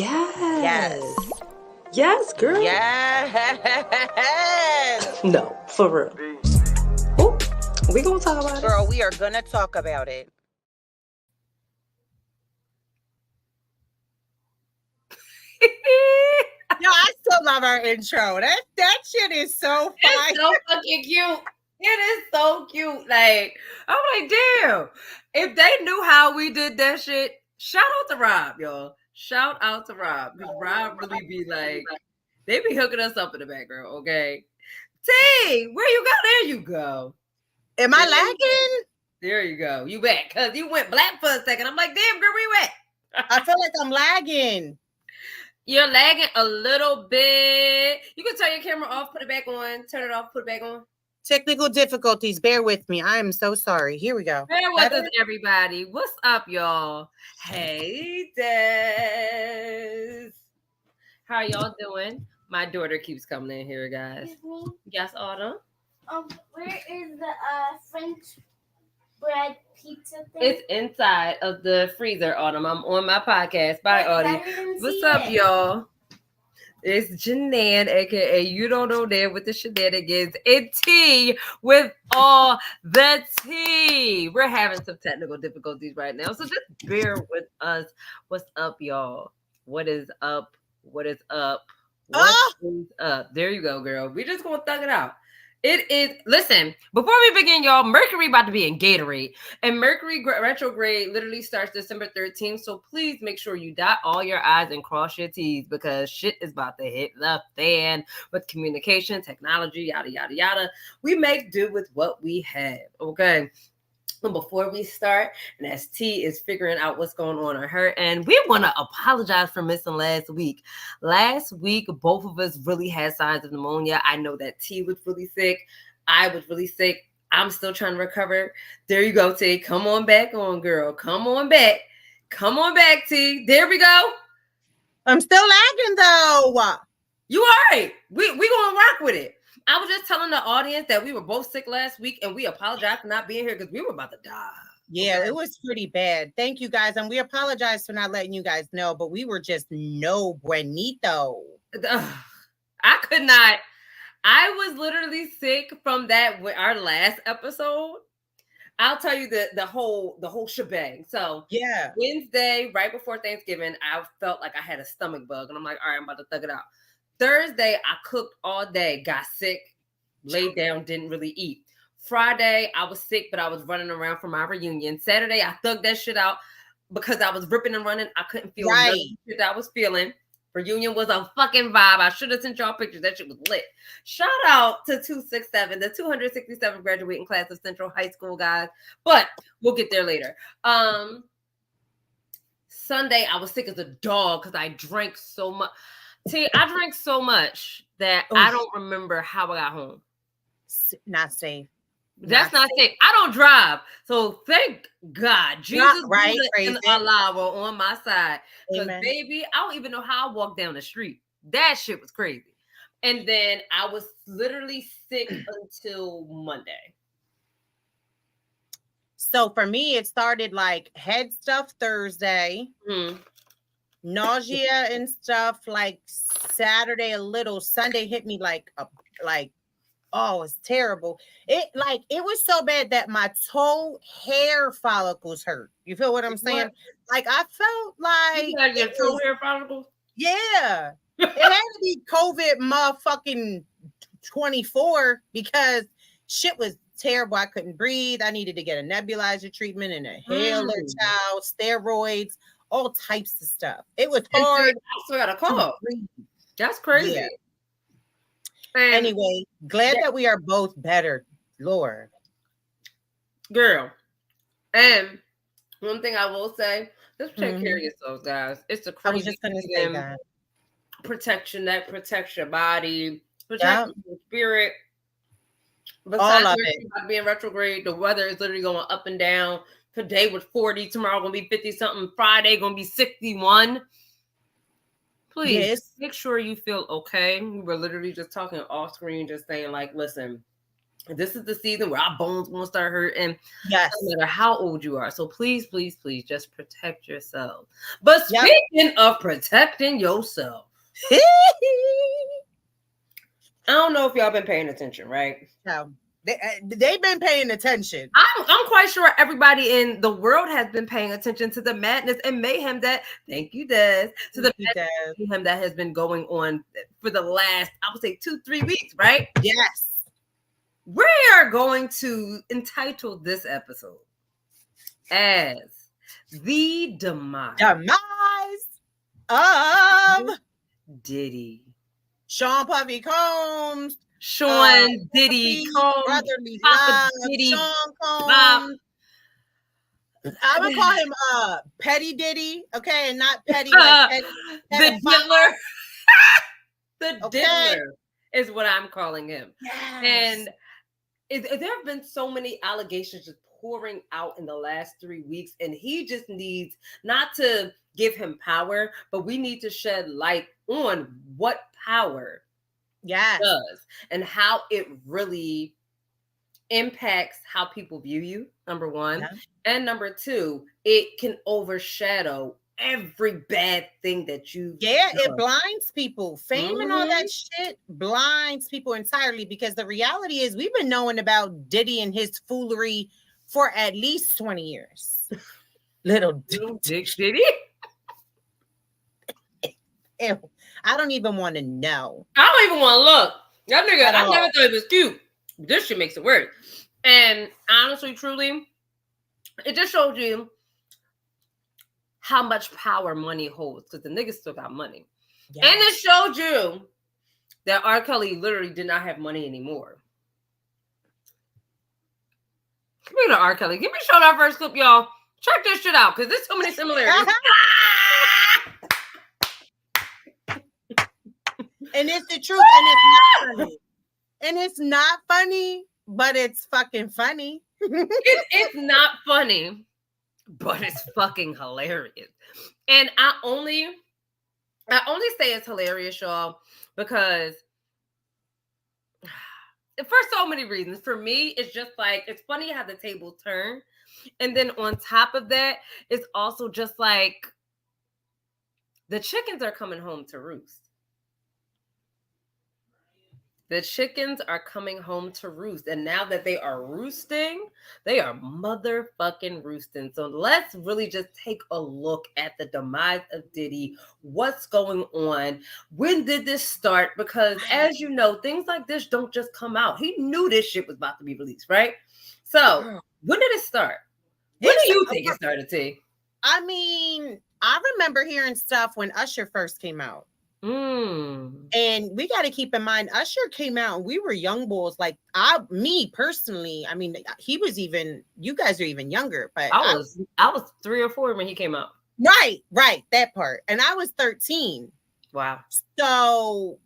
Yes. Yes. Yes, girl. Yes. No, for real. Ooh, we gonna talk about Girl, we are gonna talk about it. Yo, I still love our intro. That shit is so fire. It's so fucking cute. It is so cute. Like, I'm like, damn. If they knew how we did that shit, shout out to Rob, y'all. Shout out to Rob. Because Rob really be like, they be hooking us up in the background, okay? T, where you go? There you go. Am I lagging? There you go. You back. Because you went black for a second. I'm like, damn, girl, where you at? I feel like I'm lagging. You're lagging a little bit. You can turn your camera off, put it back on, turn it off, put it back on. Technical difficulties. Bear with me. I am so sorry. Here we go. Bear with us, everybody. What's up, y'all? Hey, Des. How y'all doing? My daughter keeps coming in here, guys. Yes, Autumn? Where is the French bread pizza thing? It's inside of the freezer, Autumn. I'm on my podcast. Bye, Autumn. What's up, y'all? It's Janan, aka You Don't Know That with the SheNANigan's, and T with all the tea. We're having some technical difficulties right now, so just bear with us. What's up, y'all? What is up? What is up? What is up? There you go, girl. We just gonna thug it out. It is, listen, before we begin, y'all, Mercury about to be in Gatorade. And Mercury retrograde literally starts December 13th. So please make sure you dot all your I's and cross your T's because shit is about to hit the fan with communication, technology, yada, yada, yada. We make do with what we have, okay? And before we start, and as T is figuring out what's going on her end, we want to apologize for missing last week. Last week, both of us really had signs of pneumonia. I know that T was really sick. I was really sick. I'm still trying to recover. There you go, T. Come on back on, girl. Come on back. Come on back, T. There we go. I'm still lagging, though. You all right. We going to rock with it. I was just telling the audience that we were both sick last week and we apologize for not being here because we were about to die. Yeah, okay. It was pretty bad. Thank you guys. And we apologize for not letting you guys know, but we were just no buenito. I could not. I was literally sick from that with our last episode. I'll tell you the whole shebang. So yeah, Wednesday, right before Thanksgiving, I felt like I had a stomach bug. And I'm like, all right, I'm about to thug it out. Thursday, I cooked all day, got sick, laid down, didn't really eat. Friday, I was sick, but I was running around for my reunion. Saturday, I thugged that shit out because I was ripping and running. I couldn't feel the shit I was feeling. Reunion was a fucking vibe. I should have sent y'all pictures. That shit was lit. Shout out to 267, the 267 graduating class of Central High School, guys. But we'll get there later. Sunday, I was sick as a dog because I drank so much. See, I drank so much that I don't remember how I got home. Not safe. That's not safe. I don't drive. So thank God. Jesus and Allah were on my side. Because baby, I don't even know how I walked down the street. That shit was crazy. And then I was literally sick until Monday. So for me, it started like head stuff Thursday. Mm-hmm. Nausea and stuff like Saturday a little. Sunday hit me like oh, it's terrible. It was so bad that my toe hair follicles hurt. You feel what I'm saying? What? Like I felt like you had your toe hair follicles. Yeah, it had to be COVID motherfucking 24 because shit was terrible. I couldn't breathe. I needed to get a nebulizer treatment and a inhaler, steroids. All types of stuff. It was hard. I still got a call. That's crazy. Yeah. Anyway, glad that we are both better, Lord. Girl. And one thing I will say, just take care of yourselves, guys. It's a crazy. I was just gonna say that. Protection that protects your body, protects your spirit. Besides all of it. Being retrograde, the weather is literally going up and down. Today was 40. Tomorrow going to be 50 something. Friday going to be 61. Please make sure you feel okay. We were literally just talking off screen, just saying like, listen, This is the season where our bones won't start hurting. Yes. No matter how old you are. So please, please, please just protect yourself. But speaking of protecting yourself, I don't know if y'all been paying attention, right? No. They've been paying attention. I'm quite sure everybody in the world has been paying attention to the madness and mayhem that, thank you, Des, to the mayhem that has been going on for the last, I would say 2-3 weeks, right? Yes. We are going to entitle this episode as The Demise of Diddy. Sean Puffy Combs. Sean Diddy Combs. Brotherly Papa Love. Diddy. Sean Combs. I would call him Petty Diddy, okay, and not Petty like Petty. The Diddler. The Diddler is what I'm calling him. Yes. And there have been so many allegations just pouring out in the last 3 weeks, and he just needs not to give him power, but we need to shed light on what power does and how it really impacts how people view you, number one. And number two, it can overshadow every bad thing that you done. It blinds people. Fame and all that shit blinds people entirely, because the reality is we've been knowing about Diddy and his foolery for at least 20 years. Little Dick Diddy. Ew, I don't even want to know. I don't even want to look. That nigga, I never thought it was cute. This shit makes it worse. And honestly, truly, it just showed you how much power money holds, because the niggas still got money. Yes. And it showed you that R. Kelly literally did not have money anymore. Speaking of R. Kelly, give me show that first clip, y'all. Check this shit out, because there's so many similarities. And it's the truth, and it's not funny. And it's not funny, but it's fucking funny. It's not funny, but it's fucking hilarious. And I only say it's hilarious, y'all, because for so many reasons. For me, it's just like, it's funny how the tables turn. And then on top of that, it's also just like the chickens are coming home to roost. The chickens are coming home to roost. And now that they are roosting, they are motherfucking roosting. So let's really just take a look at the demise of Diddy. What's going on? When did this start? Because as you know, things like this don't just come out. He knew this shit was about to be released, right? So when did it start? When do you think it started, T? I mean, I remember hearing stuff when Usher first came out. And we got to keep in mind, Usher came out and we were young bulls. Like me personally, I mean, he was even, you guys are even younger, but I was 3 or 4 when he came out. Right, that part. And I was 13. Wow. So,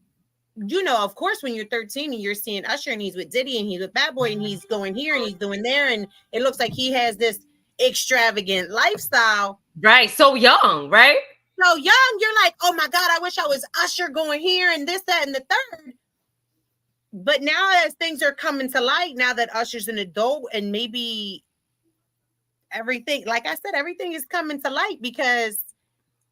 you know, of course, when you're 13 and you're seeing Usher and he's with Diddy and he's with Bad Boy and he's going here and he's doing there, and it looks like he has this extravagant lifestyle. Right. So young, right? So young, you're like, oh my God, I wish I was Usher going here and this, that, and the third. But now as things are coming to light, now that Usher's an adult and maybe everything, like I said, everything is coming to light because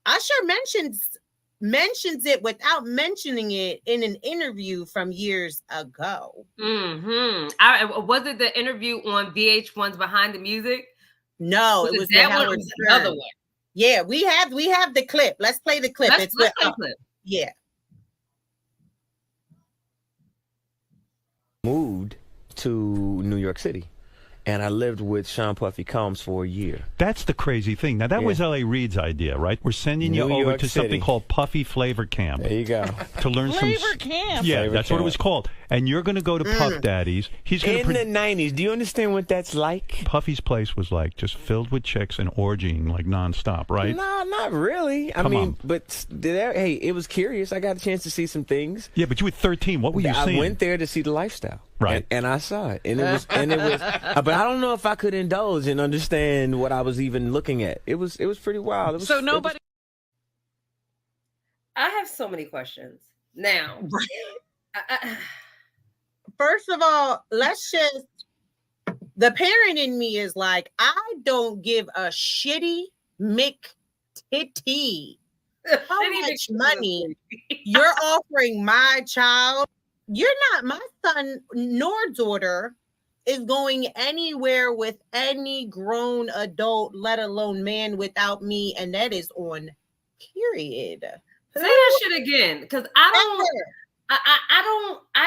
Usher mentions it without mentioning it in an interview from years ago. Was it the interview on VH1's Behind the Music? No, it was that one. Or was it another one? Yeah, we have the clip. Let's play the clip. Let's play the clip. Yeah. Moved to New York City, and I lived with Sean Puffy Combs for a year. That's the crazy thing. Now, that was L.A. Reid's idea, right? We're sending you over to something called Puffy Flavor Camp. There you go. To learn Flavor Camp. Yeah, Flavor that's Camp. what it was called. And you're going to go to Puff Daddy's. He's going in the 90s. Do you understand what that's like? Puffy's place was like just filled with chicks and orgying like nonstop, right? No, not really. I mean, but hey, it was curious. I got a chance to see some things. Yeah, but you were 13. What were you seeing? I went there to see the lifestyle. Right. And I saw it. And it was but I don't know if I could indulge and understand what I was even looking at. It was pretty wild. I have so many questions. Now, first of all, the parent in me is like, I don't give a shitty McTitty how much money you're offering my child. You're not, my son nor daughter is going anywhere with any grown adult, let alone man, without me, and that is on period. Say that shit again, because I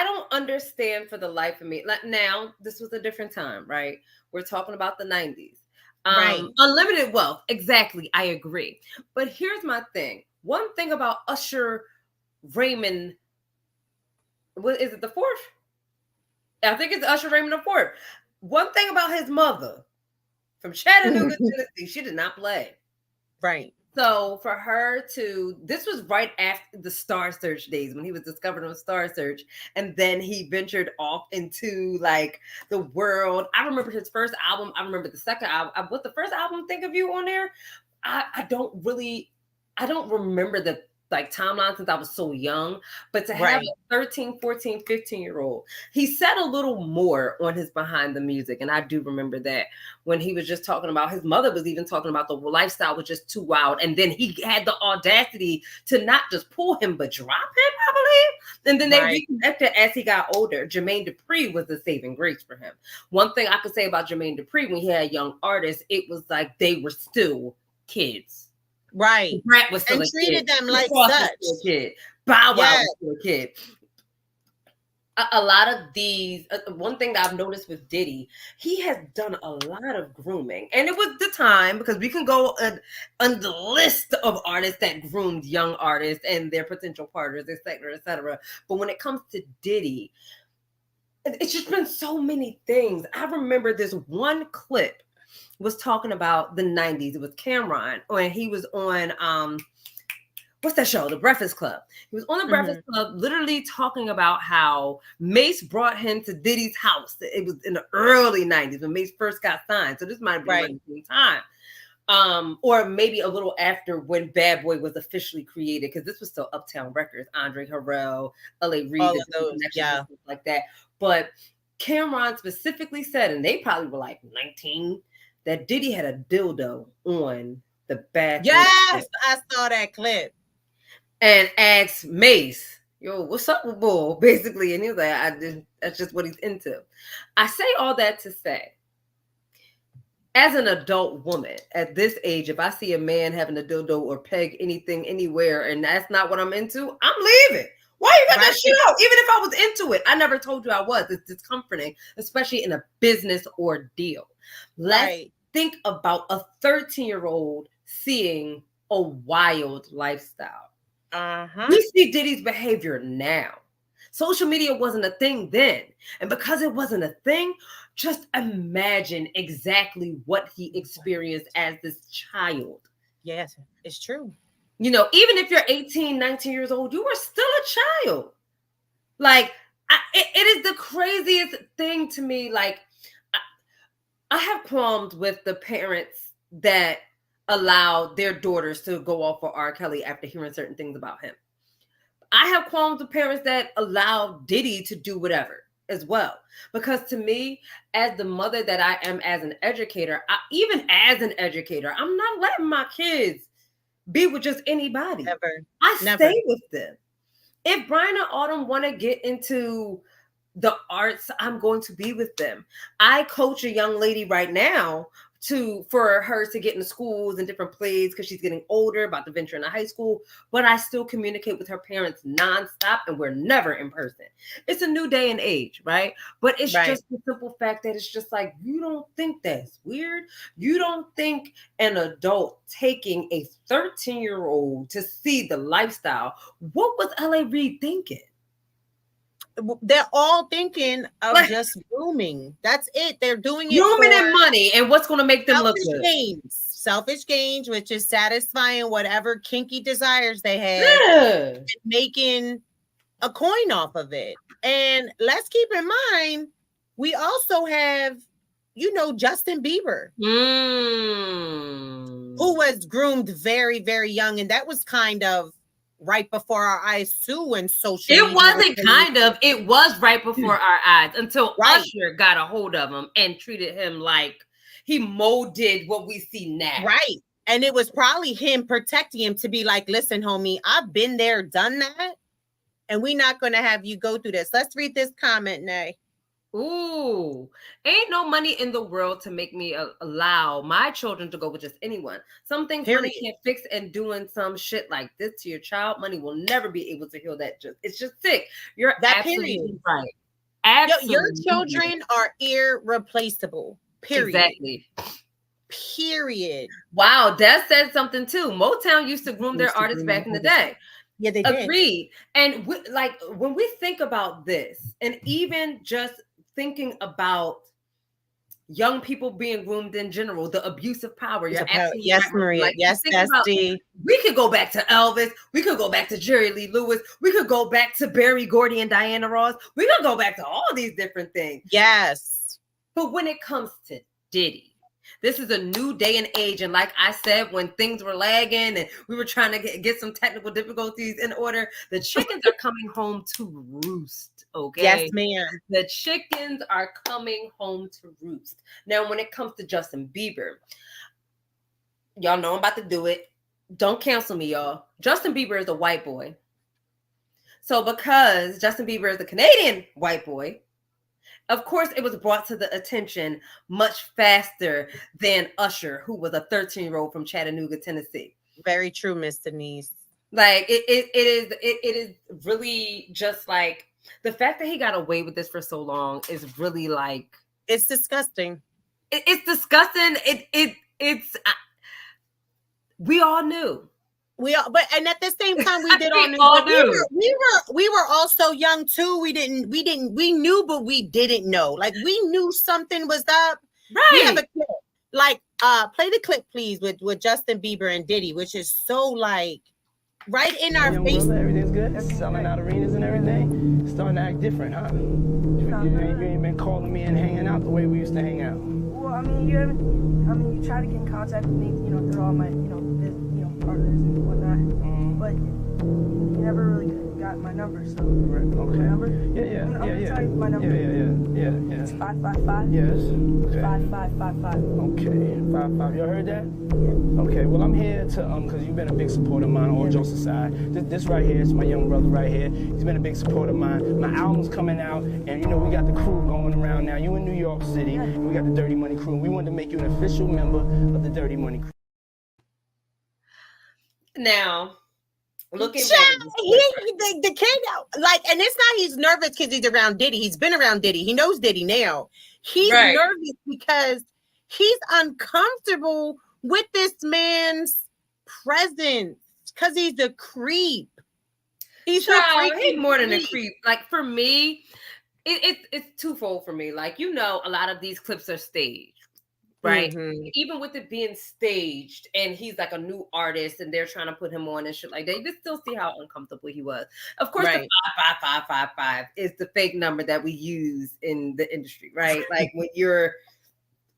don't understand for the life of me. Like, now, this was a different time, right? We're talking about the 90s. Right. Unlimited wealth, exactly. I agree. But here's my thing. One thing about Usher Raymond, what is it, the fourth? I think it's Usher Raymond the fourth. One thing about his mother from Chattanooga, Tennessee, she did not play. Right. So for her to, this was right after the Star Search days when he was discovered on Star Search, and then he ventured off into like the world. I remember his first album. I remember the second album. What's the first album? Think of You on there. I don't remember the like timeline since I was so young, but to have a 13, 14, 15-year-old, he said a little more on his Behind the Music. And I do remember that when he was just talking about, his mother was even talking about the lifestyle was just too wild. And then he had the audacity to not just pull him, but drop him, I believe. And then they reconnected as he got older. Jermaine Dupri was the saving grace for him. One thing I could say about Jermaine Dupri, when he had young artists, it was like they were still kids. Right. Brat was still and a treated kid. them like Cross such. was still a kid. Bow Wow was still a kid. A lot of these, one thing that I've noticed with Diddy, he has done a lot of grooming. And it was the time, because we can go on the list of artists that groomed young artists and their potential partners, et cetera, et cetera. But when it comes to Diddy, it's just been so many things. I remember this one clip was talking about the 90s. It was Cameron, and he was on what's that show? The Breakfast Club. He was on the Breakfast Club, literally talking about how Mace brought him to Diddy's house. It was in the early 90s when Mace first got signed. So this might be around the same time. Or maybe a little after when Bad Boy was officially created, because this was still Uptown Records, Andre Harrell, L.A. Reid, all of those, stuff like that. But Cameron specifically said, and they probably were like 19, that Diddy had a dildo on the back. Yes, I saw that clip. And asked Mace, yo, what's up with Bull? Basically. And he was like, that's just what he's into. I say all that to say, as an adult woman at this age, if I see a man having a dildo or peg anything anywhere and that's not what I'm into, I'm leaving. Why you got that shit out? Even if I was into it, I never told you I was. It's discomforting, especially in a business ordeal. Let's think about a 13-year-old seeing a wild lifestyle. We see Diddy's behavior now. Social media wasn't a thing then. And because it wasn't a thing, just imagine exactly what he experienced as this child. Yes, it's true. You know, even if you're 18, 19 years old, you are still a child. Like, it is the craziest thing to me. Like, I have qualms with the parents that allow their daughters to go off for R. Kelly after hearing certain things about him. I have qualms with parents that allow Diddy to do whatever as well. Because to me, as the mother that I am as an educator, even as an educator, I'm not letting my kids be with just anybody. Never. I stay with them. If Brian and Autumn want to get into the arts, I'm going to be with them. I coach a young lady right now for her to get into schools and different plays because she's getting older, about to venture into high school, but I still communicate with her parents nonstop, and we're never in person. It's a new day and age, right? But it's just the simple fact that it's just like, you don't think that's weird? You don't think an adult taking a 13-year-old to see the lifestyle, what was L.A. Reid thinking? They're all thinking of just grooming. That's it. They're doing it grooming and money, and what's going to make them look good. Selfish gains, which is satisfying whatever kinky desires they have, and making a coin off of it. And let's keep in mind, we also have, Justin Bieber, who was groomed very, very young, and that was kind of right before our eyes too when social It media wasn't kind of. It was right before our eyes until Right. Usher got a hold of him and treated him like he molded what we see now. Right. And it was probably him protecting him to be like, listen, homie, I've been there, done that. And we're not going to have you go through this. Let's read this comment, Nay. Ooh, ain't no money in the world to make me allow my children to go with just anyone. Some things money can't fix, and doing some shit like this to your child, money will never be able to heal that. It's just sick. You're absolutely right. Absolutely. Your children are irreplaceable. Period. Exactly. Period. Wow, that said something too. Motown used to groom their artists back in the day. Yeah, they did. Agreed. And when we think about this, and even just thinking about young people being groomed in general, the abuse of power. You're absolutely yes, right. Maria. Like, yes, Bestie. We could go back to Elvis. We could go back to Jerry Lee Lewis. We could go back to Berry Gordy and Diana Ross. We could go back to all these different things. Yes. But when it comes to Diddy, this is a new day and age. And like I said, when things were lagging and we were trying to get some technical difficulties in order, the chickens are coming home to roost. Okay. Yes, ma'am. The chickens are coming home to roost. Now, when it comes to Justin Bieber, y'all know I'm about to do it. Don't cancel me, y'all. Justin Bieber is a white boy. So because Justin Bieber is a Canadian white boy, of course, it was brought to the attention much faster than Usher, who was a 13-year-old from Chattanooga, Tennessee. Very true, Miss Denise. Like it is really just like the fact that he got away with this for so long is really like it's disgusting. It's disgusting. It's we all knew. But at the same time we did all knew. We were all so young too. We knew, but we didn't know. Like we knew something was up. Right. We have a clip. Like play the clip, please, with Justin Bieber and Diddy, which is so like right in our face. Brother, everything's good. Selling out arenas and everything. Starting to act different, huh? You ain't been calling me and hanging out the way we used to hang out. Well, I mean, you try to get in contact with me, through all my, partners and whatnot. But you never really got my number, so. Okay. My number? Yeah. I'm gonna tell you my number. Yeah. It's 555. Yes. Okay. 5555. Okay. 55. You heard that? Yeah. Okay. Well, I'm here to because you've been a big supporter of mine, all jokes aside. This right here is my young brother right here. He's been a big supporter of mine. My album's coming out, and we got the crew going around now. You in New York City, and we got the Dirty Money crew. We wanted to make you an official member of the Dirty Money crew. Now, looking back, the kid, like, and it's not he's nervous because he's around Diddy. He's been around Diddy. He knows Diddy now. He's nervous because he's uncomfortable with this man's presence because he's a creep. He's more than a creep. Like for me, it's twofold for me. Like a lot of these clips are staged. Right. Mm-hmm. Even with it being staged and he's like a new artist and they're trying to put him on and shit like that, you can still see how uncomfortable he was. Of course, the 55555 is the fake number that we use in the industry, right? Like when you're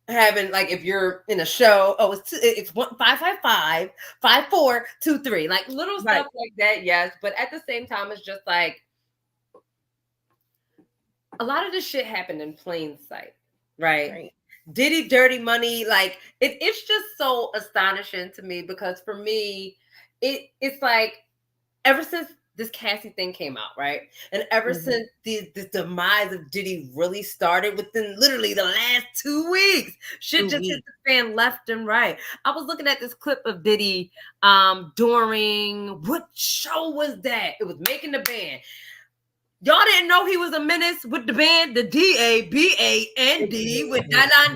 having, like, if you're in a show, it's 555 5423, like little stuff like that. Yes. But at the same time, it's just like a lot of this shit happened in plain sight. Right. Diddy Dirty Money, like it's just so astonishing to me because for me, it's like ever since this Cassie thing came out, right? And ever since the demise of Diddy really started within literally the last 2 weeks, shit just hit the fan left and right. I was looking at this clip of Diddy during what show was that? It was Making the Band. Y'all didn't know he was a menace with the band, the DABAND with Dylan.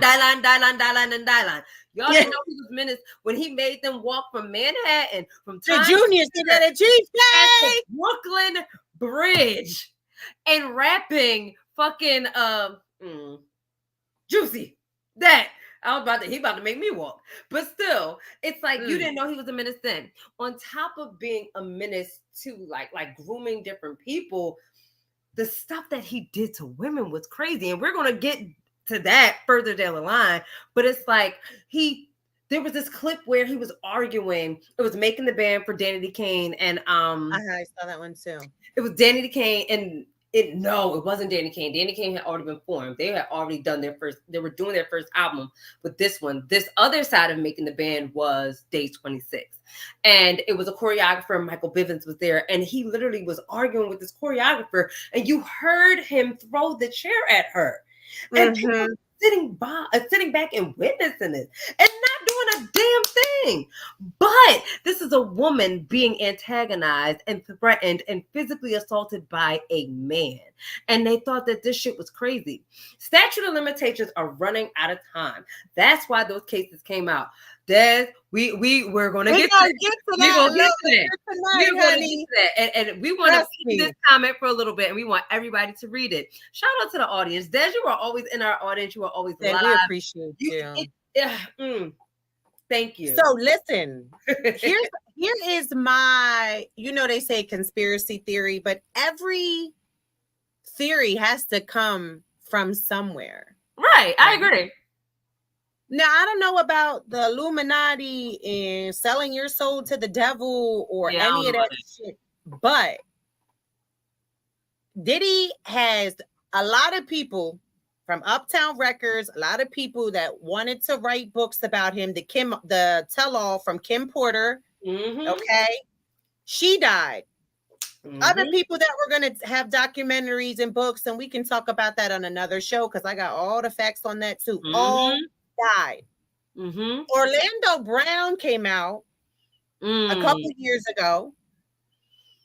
Y'all didn't know he was a menace when he made them walk from Manhattan, from Times Square to Brooklyn Bridge, and rapping fucking Juicy. That I was he about to make me walk. But still, it's like you didn't know he was a menace then. On top of being a menace to like grooming different people, the stuff that he did to women was crazy. And we're going to get to that further down the line. But it's like there was this clip where he was arguing. It was Making the Band for Danny Kane, and I saw that one too. It was Danny Kane, and it wasn't Danny Kane. Danny Kane had already been formed. They had already done their first. They were doing their first album with this one. This other side of Making the Band was Day 26, and it was a choreographer. Michael Bivins was there, and he literally was arguing with this choreographer, and you heard him throw the chair at her, and people sitting back and witnessing this and not doing a damn thing. But this is a woman being antagonized and threatened and physically assaulted by a man. And they thought that this shit was crazy. Statute of limitations are running out of time. That's why those cases came out. Des, we're gonna get to that. We're gonna get to that. And we want to see this comment for a little bit, and we want everybody to read it. Shout out to the audience. Des, you are always in our audience. You are always live. We appreciate you. Thank you. So listen, here is my, they say conspiracy theory, but every theory has to come from somewhere. Right, I agree. Now, I don't know about the Illuminati and selling your soul to the devil or any of that shit, but Diddy has a lot of people from Uptown Records, a lot of people that wanted to write books about him. The tell-all from Kim Porter, okay? She died. Other people that were going to have documentaries and books, and we can talk about that on another show because I got all the facts on that too. All died. Orlando Brown came out a couple years ago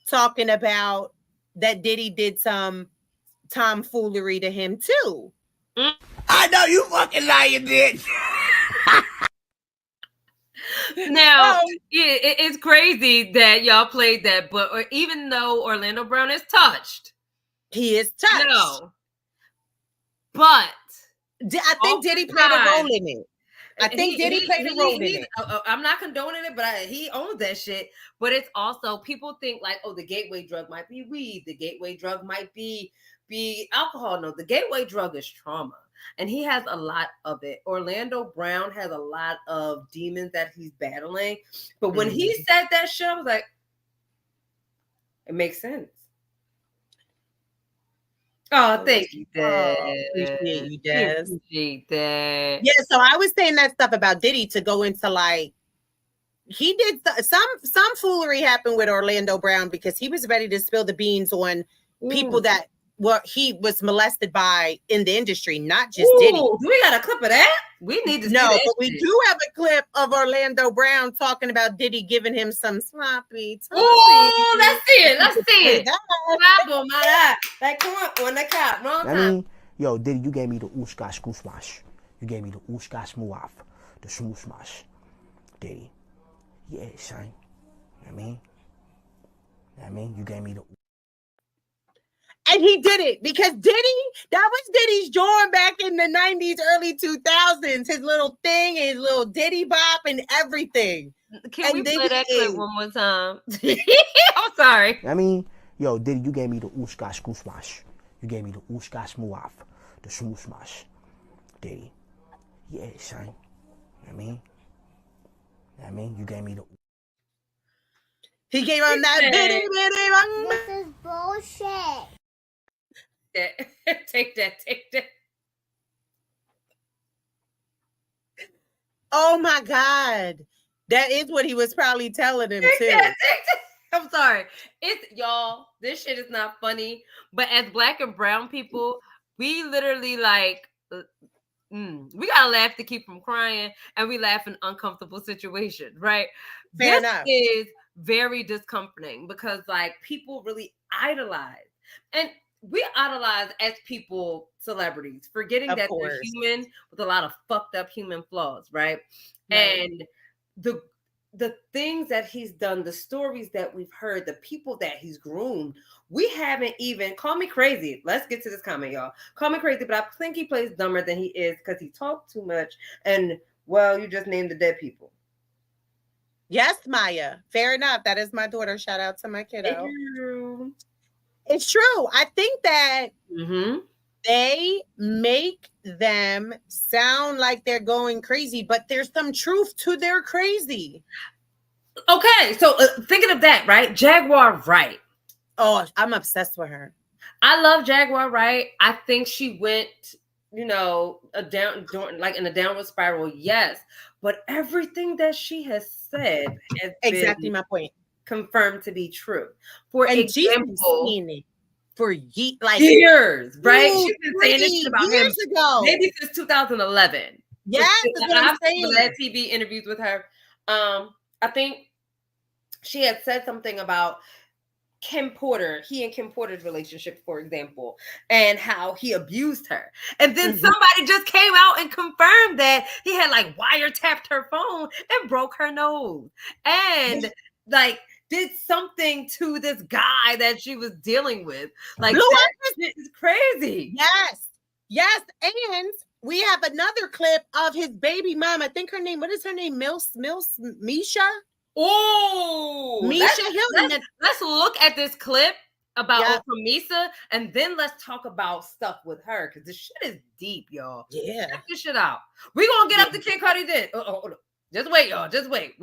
talking about that Diddy did some tomfoolery to him too. I know you fucking lying, bitch. Now, it's crazy that y'all played that, but even though Orlando Brown is touched, he is touched. No, but I think Diddy played a role in it. I think Diddy played a role in it. I'm not condoning it, but he owns that shit. But it's also, people think like, oh, the gateway drug might be weed. The gateway drug might be alcohol. No, the gateway drug is trauma. And he has a lot of it. Orlando Brown has a lot of demons that he's battling. But when he said that shit, I was like, it makes sense. Oh, thank you, Dad. Appreciate you, Dad. Appreciate that. Yeah, so I was saying that stuff about Diddy to go into like, he did some foolery happened with Orlando Brown because he was ready to spill the beans on people that he was molested by in the industry, not just Diddy. Do we got a clip of that? We need to see that. But we do have a clip of Orlando Brown talking about Diddy giving him some sloppy. Oh, let's see it. Let's see it. Like, come on the cap. Wrong time. I mean, yo, Diddy, you gave me the ooshkash goosmash. You gave me the ooshkash muaf, the smooshmash. Diddy. Yeah, son. I mean, you gave me the. And he did it because that was Diddy's joint back in the 90s, early 2000s. His little thing, his little Diddy bop and everything. Can we play that clip one more time? I'm sorry. I mean, yo, Diddy, you gave me the ooshkash goosmash. You gave me the ooshkash muaf, the smooshmash. Diddy. Yeah, son. I mean, you gave me the. He gave him that Diddy. This is bullshit. Take that. Oh my God. That is what he was probably telling him too. I'm sorry. It's y'all, this shit is not funny. But as Black and brown people, we literally like we gotta laugh to keep from crying, and we laugh in uncomfortable situations, right? Fair this enough. is very discomforting because like people really idolize. And we idolize as people, celebrities, forgetting that they're human with a lot of fucked up human flaws, right? And the things that he's done, the stories that we've heard, the people that he's groomed, we haven't even, call me crazy. Let's get to this comment, y'all. Call me crazy, but I think he plays dumber than he is because he talked too much. And, well, you just named the dead people. Yes, Maya. Fair enough. That is my daughter. Shout out to my kiddo. It's true. I think that They make them sound like they're going crazy, but there's some truth to their crazy. Okay, so thinking of that, right? Jaguar Wright. Oh, I'm obsessed with her. I love Jaguar Wright. I think she went, in a downward spiral. Yes, but everything that she has said has exactly been my point. Confirmed to be true. For and example, she's been saying it for years, right? She's been saying this shit about years him ago, maybe since 2011. Yeah, that's what I'm saying. I've TV interviews with her. I think she had said something about Kim Porter, he and Kim Porter's relationship, for example, and how he abused her. And then somebody just came out and confirmed that he had like wiretapped her phone and broke her nose. And like did something to this guy that she was dealing with. Like that shit is crazy. Yes. And we have another clip of his baby mom. I think her name, what is her name? Misha? Oh, Misha Hilton. Let's look at this clip about from Misa, and then let's talk about stuff with her because this shit is deep, y'all. Yeah, check this shit out. We're gonna get up to Kid Cudi then. Just wait, y'all. Just wait.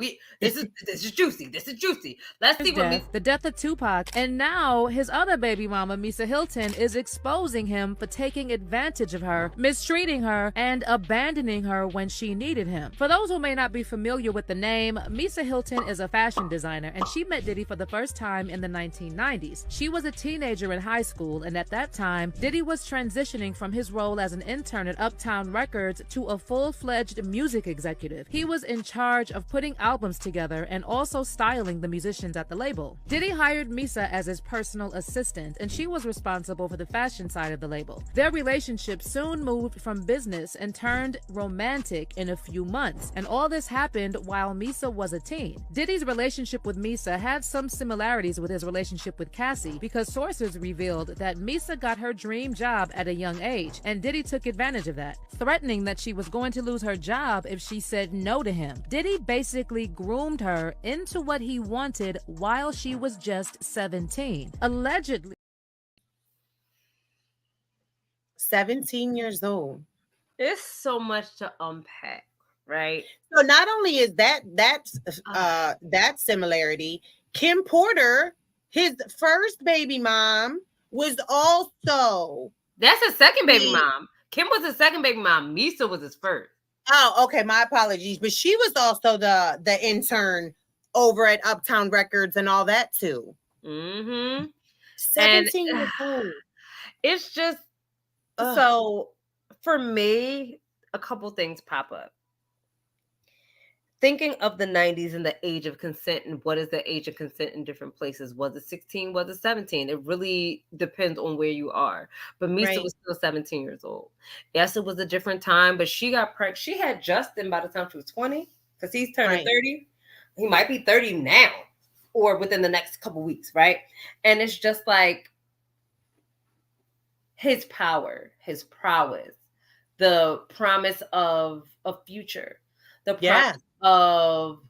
This is juicy. This is juicy. Let's see the death of Tupac, and now his other baby mama, Misa Hilton, is exposing him for taking advantage of her, mistreating her, and abandoning her when she needed him. For those who may not be familiar with the name, Misa Hilton is a fashion designer, and she met Diddy for the first time in the 1990s. She was a teenager in high school, and at that time, Diddy was transitioning from his role as an intern at Uptown Records to a full-fledged music executive. He was in charge of putting albums together and also styling the musicians at the label. Diddy hired Misa as his personal assistant, and she was responsible for the fashion side of the label. Their relationship soon moved from business and turned romantic in a few months, and all this happened while Misa was a teen. Diddy's relationship with Misa had some similarities with his relationship with Cassie, because sources revealed that Misa got her dream job at a young age, and Diddy took advantage of that, threatening that she was going to lose her job if she said no to him. Diddy basically groomed her into what he wanted while she was just 17. Allegedly. 17 years old. It's so much to unpack, right? So not only is that similarity, Kim Porter, his first baby mom, was also that's his second baby mom. Kim was his second baby mom. Misa was his first. Oh, okay. My apologies. But she was also the intern over at Uptown Records and all that too. 17 years old. It's just so for me, a couple things pop up. Thinking of the 90s and the age of consent and what is the age of consent in different places. Was it 16? Was it 17? It really depends on where you are. But Misa was still 17 years old. Yes, it was a different time, but she got pregnant. She had Justin by the time she was 20 because he's turning 30. He might be 30 now or within the next couple weeks, right? And it's just like his power, his prowess, the promise of a future, the promise of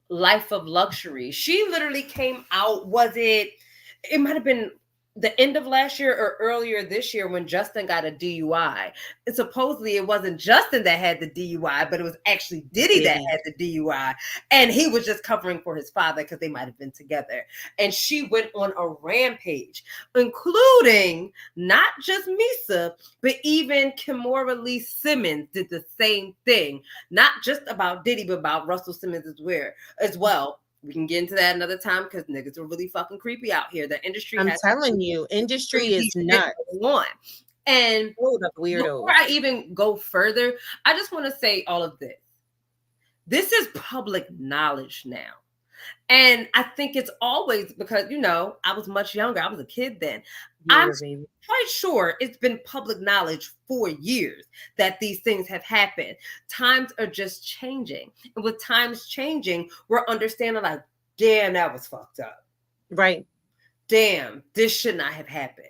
life of luxury. She literally came out, it might have been the end of last year or earlier this year when Justin got a DUI. And supposedly it wasn't Justin that had the DUI, but it was actually Diddy that had the DUI. And he was just covering for his father because they might have been together. And she went on a rampage, including not just Misa, but even Kimora Lee Simmons did the same thing. Not just about Diddy, but about Russell Simmons as well. We can get into that another time because niggas are really fucking creepy out here. The industry, I'm telling you, industry is nuts. And weirdo. Before I even go further, I just want to say all of this. This is public knowledge now. And I think it's always because, I was much younger. I was a kid then. I'm quite sure it's been public knowledge for years that these things have happened. Times are just changing. And with times changing, we're understanding like, damn, that was fucked up. Right. Damn, this should not have happened.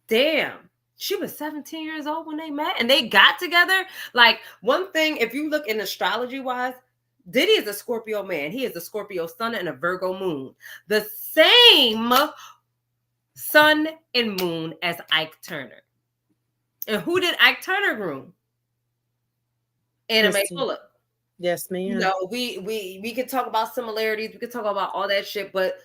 Damn, she was 17 years old when they met and they got together. Like one thing, if you look in astrology wise, Diddy is a Scorpio man. He is a Scorpio sun and a Virgo moon. The same sun and moon as Ike Turner. And who did Ike Turner groom? Anna Mae Fulop. Yes, ma'am. You know, we could talk about similarities. We could talk about all that shit, but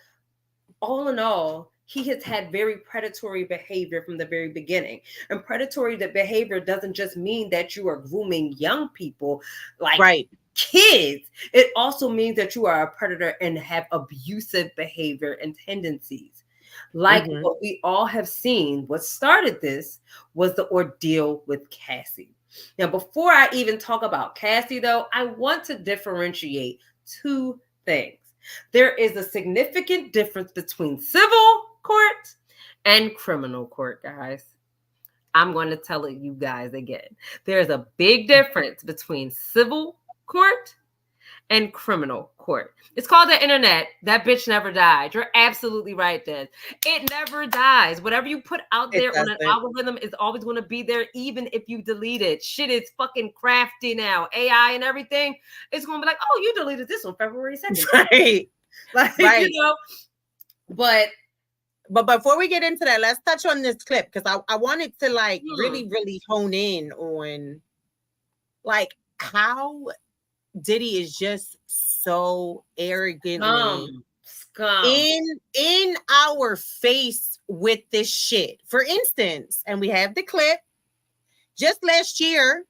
all in all, he has had very predatory behavior from the very beginning. And predatory behavior doesn't just mean that you are grooming young people like kids. It also means that you are a predator and have abusive behavior and tendencies. Like what we all have seen, what started this was the ordeal with Cassie. Now, before I even talk about Cassie, though, I want to differentiate two things. There is a significant difference between civil court and criminal court, guys. I'm going to tell it you guys again. There's a big difference between civil court and criminal court. It's called the internet. That bitch never died. You're absolutely right, Des. It never dies. Whatever you put out there on an algorithm is always going to be there, even if you delete it. Shit is fucking crafty now. AI and everything. It's going to be like, oh, you deleted this on February 2nd. Right. You know, but before we get into that, let's touch on this clip because I wanted to like really hone in on like how Diddy is just so arrogantly scum in our face with this shit. For instance, and we have the clip. Just last year,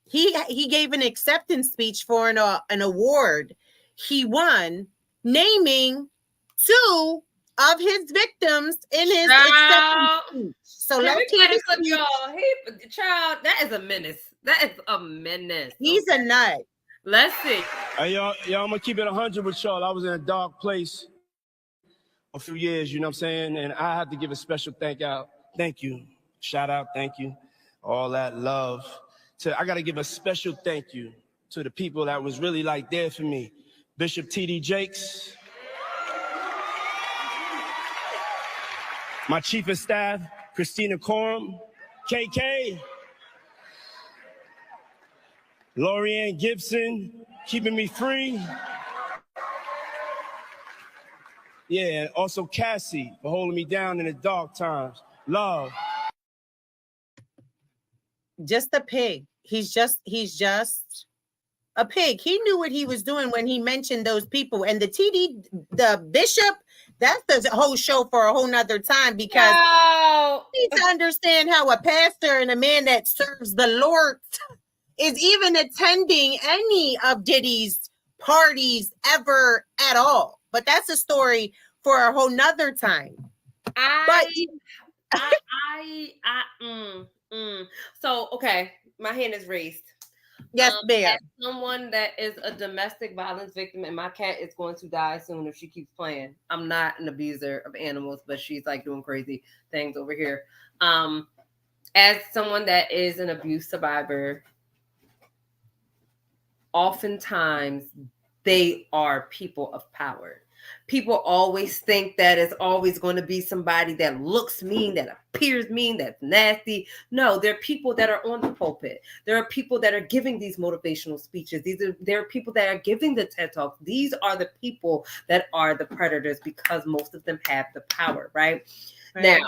he gave an acceptance speech for an award he won, naming 2 of his victims in his acceptance speech. So let's hear this clip, y'all. Child, that is a menace. That is a menace. He's a nut. Let's see. Hey, y'all, I'm gonna keep it 100 with y'all. I was in a dark place a few years, you know what I'm saying? And I have to give a special thank you, shout out, thank you, all that love. I gotta give a special thank you to the people that was really like there for me. Bishop T.D. Jakes, my chief of staff, Christina Coram, KK, Lorianne Gibson, keeping me free. Yeah, and also Cassie for holding me down in the dark times. Love. Just a pig. He's just a pig. He knew what he was doing when he mentioned those people. And the bishop, that's the whole show for a whole nother time because you need to understand how a pastor and a man that serves the Lord is even attending any of Diddy's parties ever at all. But that's a story for a whole nother time. So, okay, my hand is raised. Yes, ma'am. As someone that is a domestic violence victim, and my cat is going to die soon if she keeps playing. I'm not an abuser of animals, but she's like doing crazy things over here. As someone that is an abuse survivor, oftentimes they are people of power. People always think that it's always going to be somebody that looks mean, that appears mean, that's nasty. No, there are people that are on the pulpit. There are people that are giving these motivational speeches. There are people that are giving the TED Talks. These are the people that are the predators because most of them have the power, right? Now,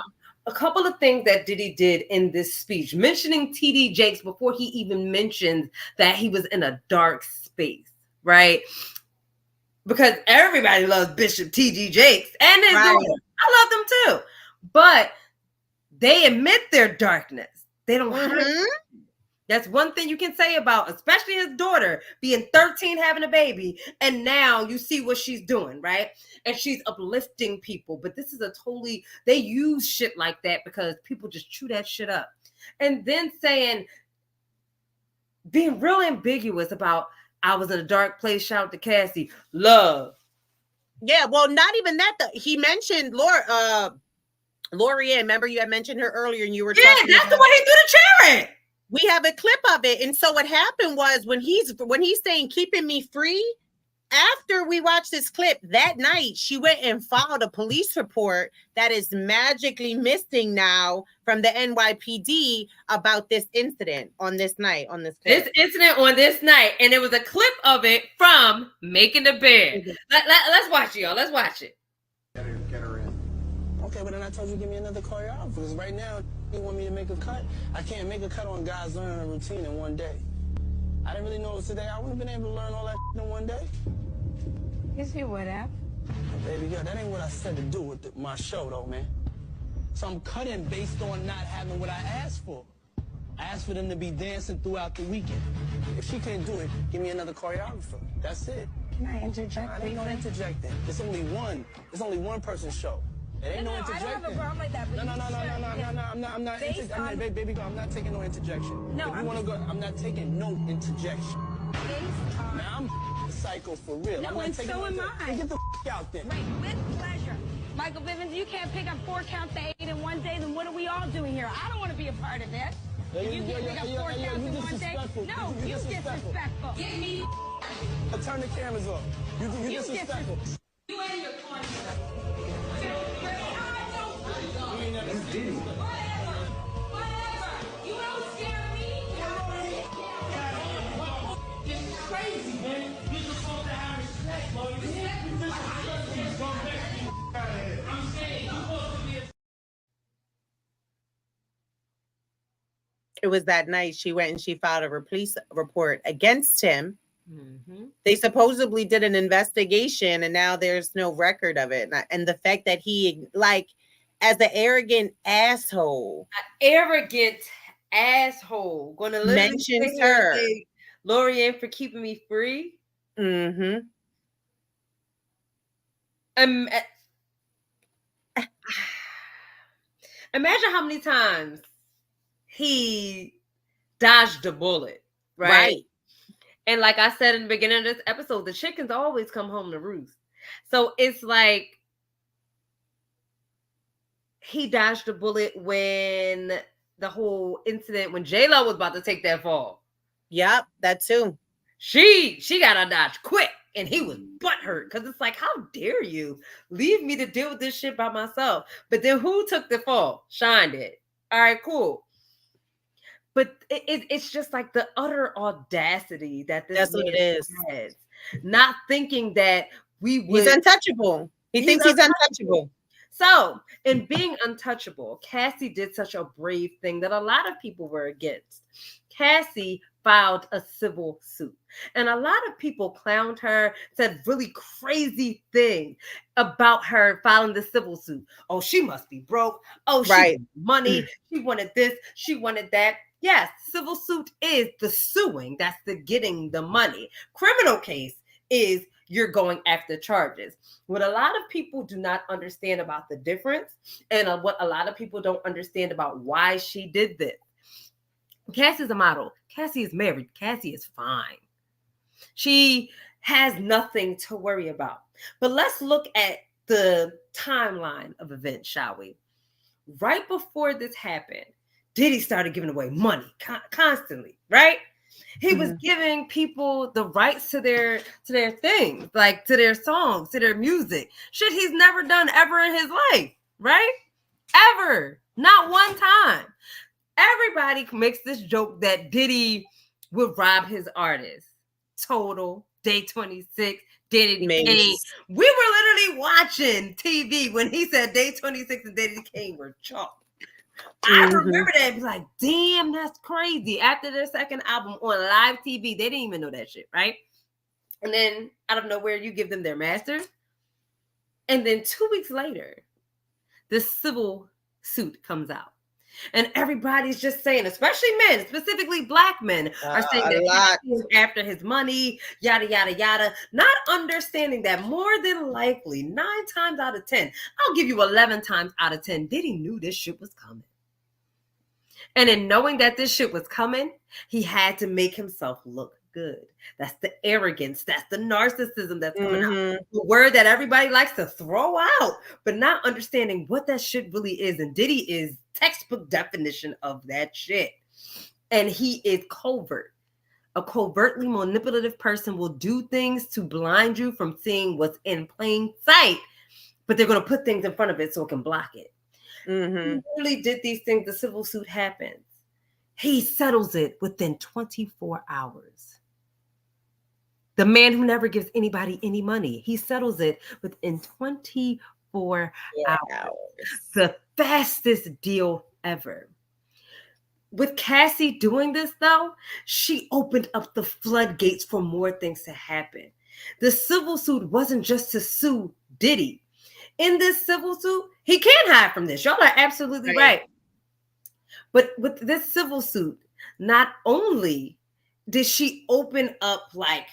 a couple of things that Diddy did in this speech, mentioning T.D. Jakes before he even mentioned that he was in a dark space, right? Because everybody loves Bishop T.D. Jakes and his daughter. I love them too. But they admit their darkness. They don't hide it. That's one thing you can say about, especially his daughter being 13, having a baby. And now you see what she's doing, right? And she's uplifting people. But this is they use shit like that because people just chew that shit up. And then being real ambiguous about, I was in a dark place. Shout out to Cassie. Love. Yeah, well, not even that. He mentioned Lorianne. Remember, you had mentioned her earlier, and you were talking. That's the way he threw the chair in. We have a clip of it, and so what happened was when he's saying keeping me free. After we watched this clip that night, she went and filed a police report that is magically missing now from the NYPD about this incident on this night. This incident on this night, and it was a clip of it from Making the Bed. Let's watch it, y'all. Let's watch it. Get her in. Okay, but then I told you give me another choreographer because right now You want me to make a cut? I can't make a cut on guys learning a routine in one day. I didn't really know it was today. I wouldn't have been able to learn all that in one day. Yes, you would have. Baby girl, that ain't what I said to do with my show, though, man. So I'm cutting based on not having what I asked for. I asked for them to be dancing throughout the weekend. If she can't do it, give me another choreographer. That's it. Can I interject? There ain't no interjecting. It's only one. It's only one person's show. It ain't no interjecting. I don't have a problem like that. But No. I'm not. Baby girl, I'm not taking no interjection. No, if you want to go, I'm not taking no interjection. Now I'm psycho for real. No, I'm not and taking so am I. Get the out there. Right, with pleasure. Michael Bivens, you can't pick up 4 counts to 8 in one day, then what are we all doing here? I don't want to be a part of this. You can't pick up 4 counts in one day. No, you disrespectful. Get me. Turn the cameras off. You disrespectful. You and your corner. Whatever. You don't scare me. It's crazy, man. You're supposed to have respect, bro. I'm saying you're supposed to be a... It was that night she went and she filed a police report against him. Mm-hmm. They supposedly did an investigation and now there's no record of it. And the fact that he, like, as an arrogant asshole. Gonna mentions her. Lorianne for keeping me free. Mm-hmm. Imagine how many times he dodged a bullet, right? And like I said in the beginning of this episode, the chickens always come home to roost. So it's like he dodged a bullet when the whole incident, when J-Lo was about to take that fall. Yep, that too. She got to dodge quick, and he was butthurt because it's like, how dare you leave me to deal with this shit by myself? But then who took the fall? Sean did. All right, cool. But it's just like the utter audacity that this That's what it is. Has. Not thinking that we would... He's untouchable. He thinks he's untouchable. So, in being untouchable, Cassie did such a brave thing that a lot of people were against. Cassie filed a civil suit. And a lot of people clowned her, said really crazy things about her filing the civil suit. Oh, she must be broke. Oh, she wanted money. She wanted this. She wanted that. Yes, civil suit is the suing. That's the getting the money. Criminal case is you're going after charges. What a lot of people do not understand about the difference, and what a lot of people don't understand about why she did this. Cassie's a model. Cassie is married. Cassie is fine. She has nothing to worry about. But let's look at the timeline of events, shall we? Right before this happened, Diddy started giving away money constantly, right? He was giving people the rights to their things, like to their songs, to their music. Shit he's never done ever in his life, right? Ever. Not one time. Everybody makes this joke that Diddy would rob his artists. Total, Day 26, Diddy Kane. We were literally watching TV when he said Day 26 and Diddy Kane were chalk. I remember that and be like, damn, that's crazy. After their second album on live TV, they didn't even know that shit, right? And then out of nowhere, you give them their masters. And then 2 weeks later, the civil suit comes out. And everybody's just saying, especially men, specifically black men, are saying that he's after his money, yada, yada, yada. Not understanding that more than likely, 9 times out of 10, I'll give you 11 times out of 10, Diddy knew this shit was coming. And in knowing that this shit was coming, he had to make himself look good. That's the arrogance. That's the narcissism that's coming out. The word that everybody likes to throw out, but not understanding what that shit really is. And Diddy is textbook definition of that shit. And he is covert. A covertly manipulative person will do things to blind you from seeing what's in plain sight, but they're going to put things in front of it so it can block it. He really did these things. The civil suit happens. He settles it within 24 hours. The man who never gives anybody any money, he settles it within 24 hours. The fastest deal ever. with Cassie doing this, though, she opened up the floodgates for more things to happen. The civil suit wasn't just to sue Diddy. In this civil suit, he can't hide from this. Y'all are absolutely right. But with this civil suit, not only did she open up like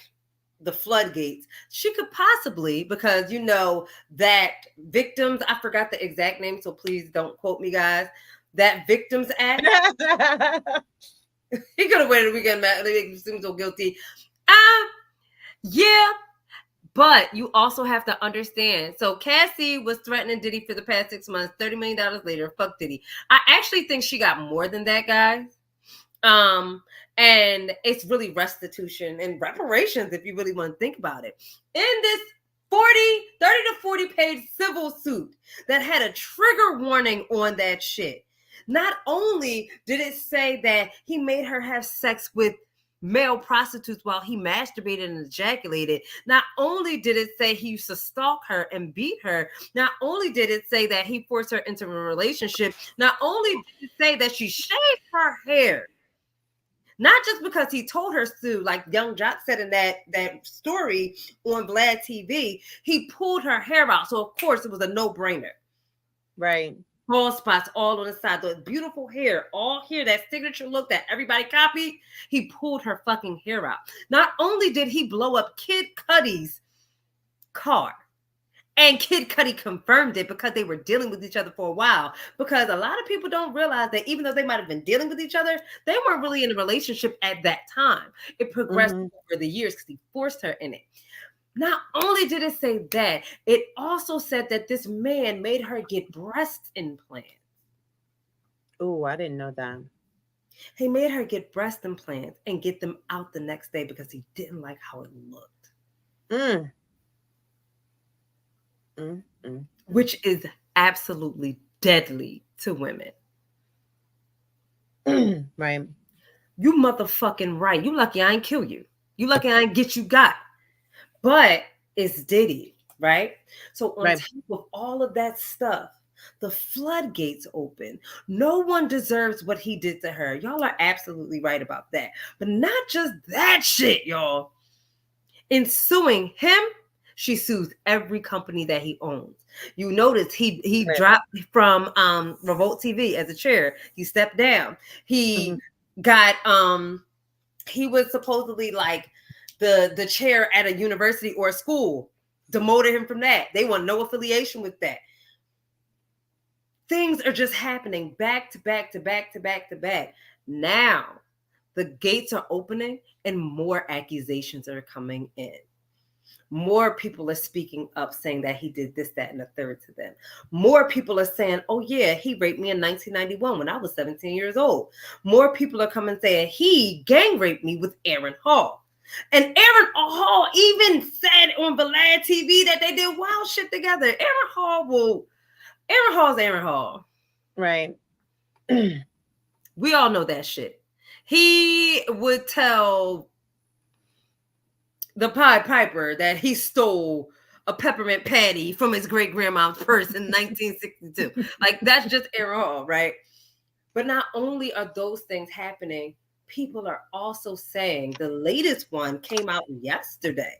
the floodgates, she could possibly, because you know that victims, I forgot the exact name, so please don't quote me, guys. That Victims Act. He could have waited a weekend, they make him seem so guilty. Yeah. But you also have to understand. So Cassie was threatening Diddy for the past 6 months. $30 million later, fuck Diddy. I actually think she got more than that, guys. And it's really restitution and reparations if you really want to think about it. In this 30 to 40 page civil suit that had a trigger warning on that shit. Not only did it say that he made her have sex with male prostitutes while he masturbated and ejaculated. Not only did it say he used to stalk her and beat her, not only did it say that he forced her into a relationship, not only did it say that she shaved her hair, not just because he told her to, like Young Jock said in that story on Vlad TV, he pulled her hair out. So of course it was a no-brainer. Right. Bald spots all on the side, the beautiful hair, all here, that signature look that everybody copied. He pulled her fucking hair out. Not only did he blow up Kid Cudi's car, and Kid Cudi confirmed it because they were dealing with each other for a while. Because a lot of people don't realize that even though they might have been dealing with each other, they weren't really in a relationship at that time. It progressed over the years because he forced her in it. Not only did it say that, it also said that this man made her get breast implants. Oh, I didn't know that. He made her get breast implants and get them out the next day because he didn't like how it looked. Which is absolutely deadly to women. Right. You motherfucking right. You lucky I ain't kill you. You lucky I ain't get you got. But it's Diddy, right? So on top of all of that stuff, the floodgates open. No one deserves what he did to her. Y'all are absolutely right about that. But not just that shit, y'all. In suing him, she sues every company that he owns. You notice he dropped from Revolt TV as a chair. He stepped down. He got he was supposedly like the chair at a university or a school. Demoted him from that. They want no affiliation with that. Things are just happening back to back to back to back to back. Now the gates are opening and more accusations are coming in. More people are speaking up saying that he did this, that, and the third to them. More people are saying, oh yeah, he raped me in 1991 when I was 17 years old. More people are coming saying he gang raped me with Aaron Hall. And Aaron Hall even said on Vlad TV that they did wild shit together. Aaron Hall's Aaron Hall. Right. We all know that shit. He would tell the Pied Piper that he stole a peppermint patty from his great grandma's purse in 1962. Like, that's just Aaron Hall, right? But not only are those things happening, people are also saying, the latest one came out yesterday,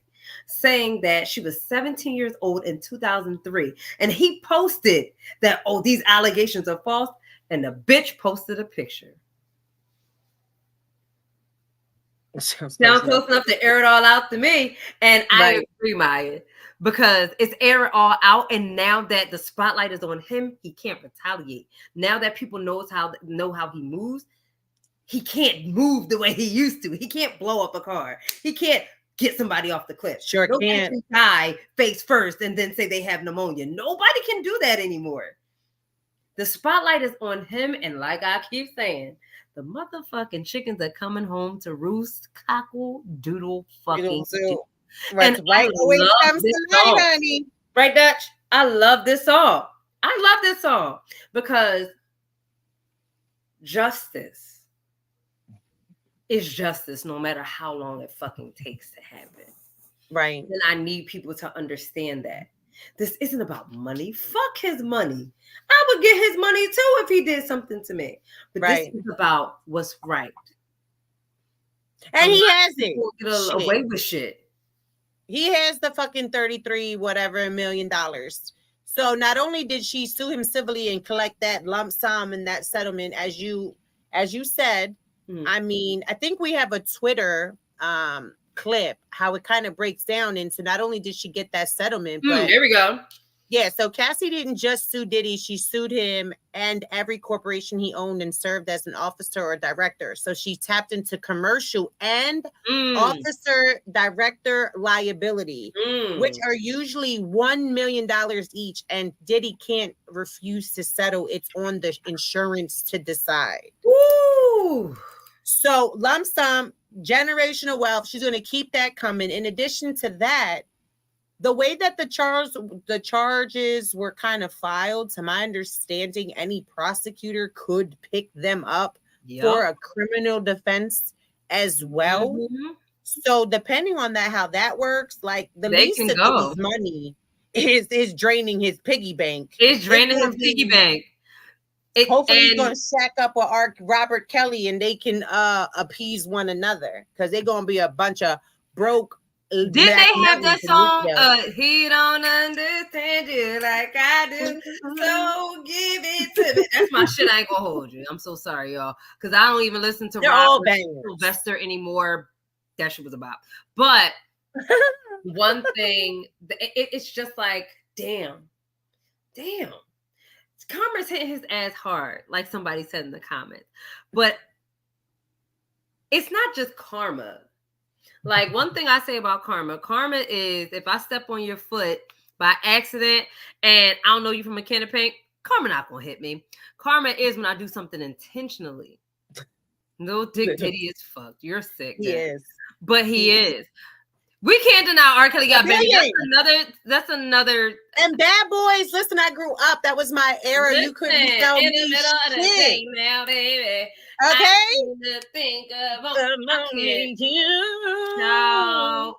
saying that she was 17 years old in 2003. And he posted that, oh, these allegations are false. And the bitch posted a picture. Sounds close enough to air it all out to me. And I agree, Maya, because it's air it all out. And now that the spotlight is on him, he can't retaliate. Now that people know how he moves, he can't move the way he used to. He can't blow up a car. He can't get somebody off the cliff. Sure Nobody can die face first and then say they have pneumonia. Nobody can do that anymore. The spotlight is on him. And like I keep saying, the motherfucking chickens are coming home to roost, cockle, doodle, fucking. Right, and right away comes tonight, honey. Right, Dutch? I love this song. Because justice is justice no matter how long it fucking takes to happen. Right. And I need people to understand that. This isn't about money. Fuck his money. I would get his money too if he did something to me. But this is about what's right. And he has it. Get away with shit. He has the fucking 33 whatever $million. So not only did she sue him civilly and collect that lump sum and that settlement, as you said, I mean, I think we have a Twitter clip how it kind of breaks down into not only did she get that settlement, but there we go. Yeah, so Cassie didn't just sue Diddy, she sued him and every corporation he owned and served as an officer or director. So she tapped into commercial and officer director liability, which are usually $1 million each, and Diddy can't refuse to settle. It's on the insurance to decide. Ooh. So lump sum, generational wealth, she's going to keep that coming. In addition to that, the way that the charges were kind of filed, to my understanding, any prosecutor could pick them up for a criminal defense as well. So depending on that, how that works, like the least of Diddy's money is draining his piggy bank. It's draining his piggy bank. Hopefully he's going to shack up with Robert Kelly and they can appease one another, because they're going to be a bunch of broke. Did they have that song? He don't understand you like I do, so give it to me. That's my shit. I ain't gonna hold you. I'm so sorry, y'all, because I don't even listen to Robert Sylvester anymore. That shit was about. But one thing, it's just like, damn. Karma's hitting his ass hard, like somebody said in the comments. But it's not just karma. Like, one thing I say about karma is if I step on your foot by accident and I don't know you from a can of paint, karma not gonna hit me. Karma is when I do something intentionally. No, Dick Diddy is fucked. You're sick. Yes, but he is. We can't deny R. Kelly got baby. That's another. And Bad Boys. Listen, I grew up. That was my era. You couldn't tell me in the middle of the day now, baby. Okay. I need to think of you. No.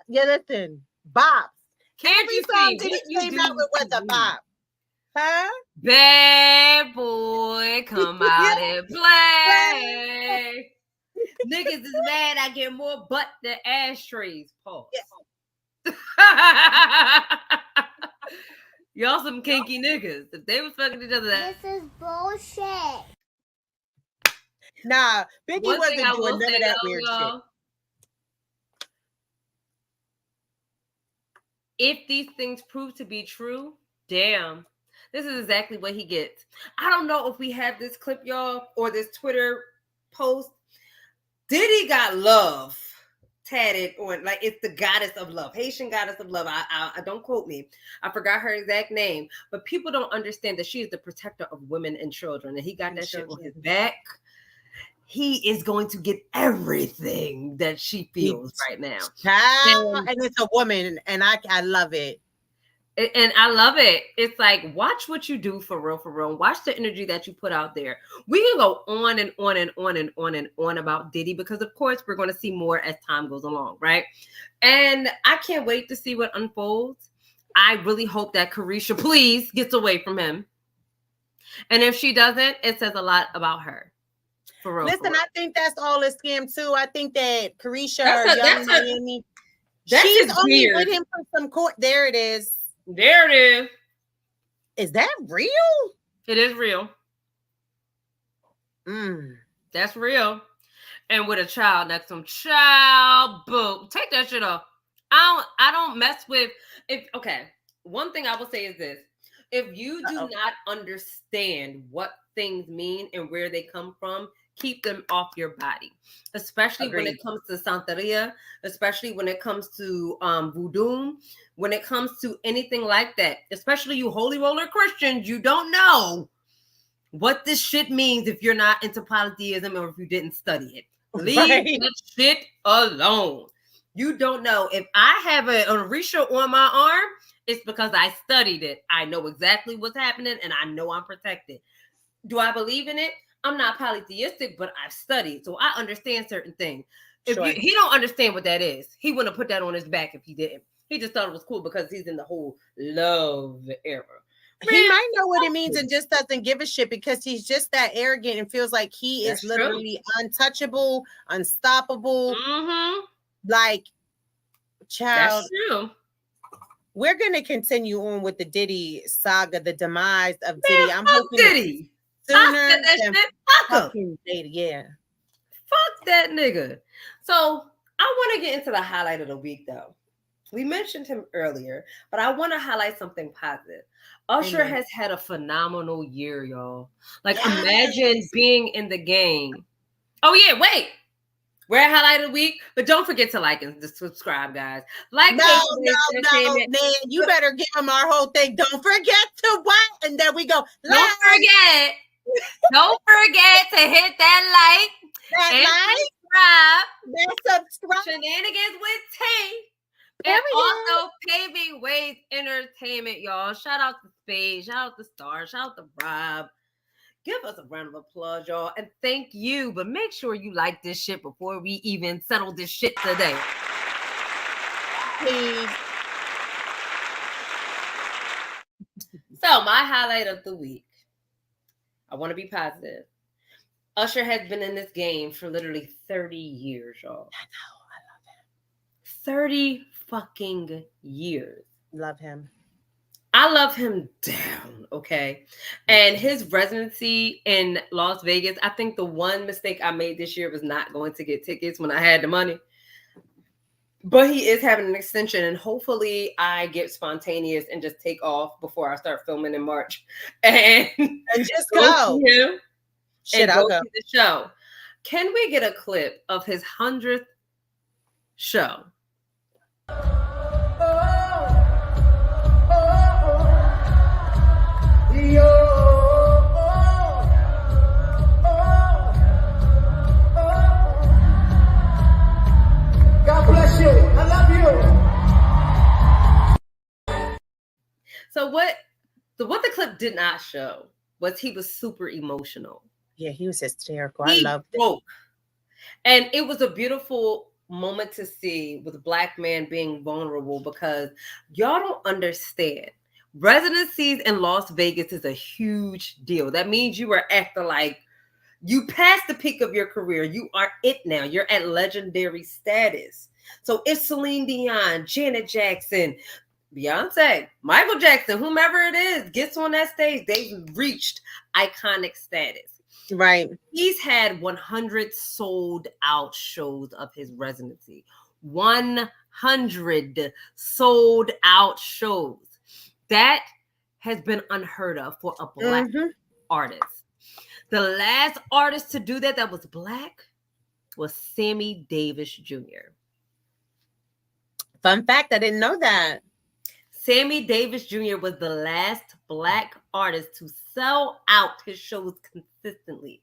Yeah, listen. Bob. Can't you see? Did he came out with what the Bob? Huh? Bad boy, come out and play. Niggas is mad I get more butt than ashtrays. Pause. Yeah. Y'all some kinky niggas. If they was fucking each other. This is bullshit. Nah, Biggie wasn't doing none of that weird shit. If these things prove to be true, damn. This is exactly what he gets. I don't know if we have this clip, y'all, or this Twitter post. Diddy got love tatted on, like it's the goddess of love, Haitian goddess of love. I don't quote me. I forgot her exact name, but people don't understand that she is the protector of women and children, and he got that shit on his back. He is going to get everything that she feels right now. And it's a woman, and I love it. And I love it. It's like, watch what you do for real. Watch the energy that you put out there. We can go on and on and on and on and on about Diddy, because of course we're going to see more as time goes along, right? And I can't wait to see what unfolds. I really hope that Carisha, please, gets away from him. And if she doesn't, it says a lot about her. For real. Listen, I think that's all a scam too. I think that Carisha or Young Miami, she's only weird with him for some court. There it is. There it is. Is that real? It is real. That's real. And with a child next to him, child, boo. Take that shit off. I don't mess with one thing I will say is this. If you do not understand what things mean and where they come from, keep them off your body, especially when it comes to Santeria, especially when it comes to voodoo, when it comes to anything like that, especially you holy roller Christians. You don't know what this shit means if you're not into polytheism or if you didn't study it. Leave that shit alone. You don't know. If I have a Orisha on my arm, it's because I studied it. I know exactly what's happening and I know I'm protected. Do I believe in it? I'm not polytheistic, but I've studied, so I understand certain things. If he don't understand what that is, he wouldn't put that on his back if he didn't. He just thought it was cool because he's in the whole love era. He might know what it means and just doesn't give a shit because he's just that arrogant and feels like he is literally untouchable, unstoppable. Mm-hmm. Like, child. That's true. We're gonna continue on with the Diddy saga, the demise of Diddy. I'm hoping Diddy sooner than fucking Diddy. Yeah. Fuck that nigga. So I want to get into the highlight of the week, though. We mentioned him earlier, but I want to highlight something positive. Usher has had a phenomenal year, y'all. Like, imagine being in the game. Oh, yeah, wait. We're at highlight of the week, but don't forget to like and subscribe, guys. Like, no, man. You better give them our whole thing. Don't forget to what? And then we go. Don't forget to hit that subscribe. Shenanigans with Tay. And also Paving Ways Entertainment, y'all. Shout out to Spade, shout out to Star, shout out to Rob. Give us a round of applause, y'all. And thank you. But make sure you like this shit before we even settle this shit today. Please. So my highlight of the week. I want to be positive. Usher has been in this game for literally 30 years, y'all. I know. I love him. 30 fucking years. Love him. I love him down, okay? And his residency in Las Vegas, I think the one mistake I made this year was not going to get tickets when I had the money. But he is having an extension, and hopefully I get spontaneous and just take off before I start filming in March. And just go. Shit, I'll go to the show. Can we get a clip of his 100th show? God bless you. I love you. So what the clip did not show was he was super emotional. Yeah, he was hysterical. I loved it. And it was a beautiful moment to see with a Black man being vulnerable because y'all don't understand. Residencies in Las Vegas is a huge deal. That means you are acting like you passed the peak of your career. You are it now. You're at legendary status. So if Celine Dion, Janet Jackson, Beyonce, Michael Jackson, whomever it is, gets on that stage, they've reached iconic status. Right. He's had 100 sold out shows of his residency. 100 sold out shows. That has been unheard of for a Black artist. The last artist to do that was Black was Sammy Davis Jr. Fun fact, I didn't know that. Sammy Davis Jr. was the last Black artist to sell out his shows consistently.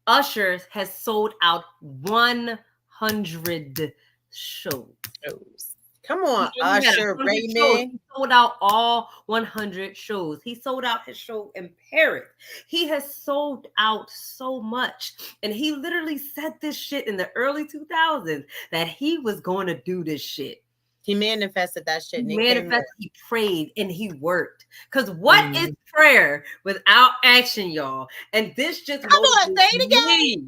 Usher has sold out 100 shows. Come on, Usher, Raymond. He sold out all 100 shows. He sold out his show in Paris. He has sold out so much. And he literally said this shit in the early 2000s that he was going to do this shit. He manifested that shit. He prayed and he worked. Because what is prayer without action, y'all? And this just motivates me.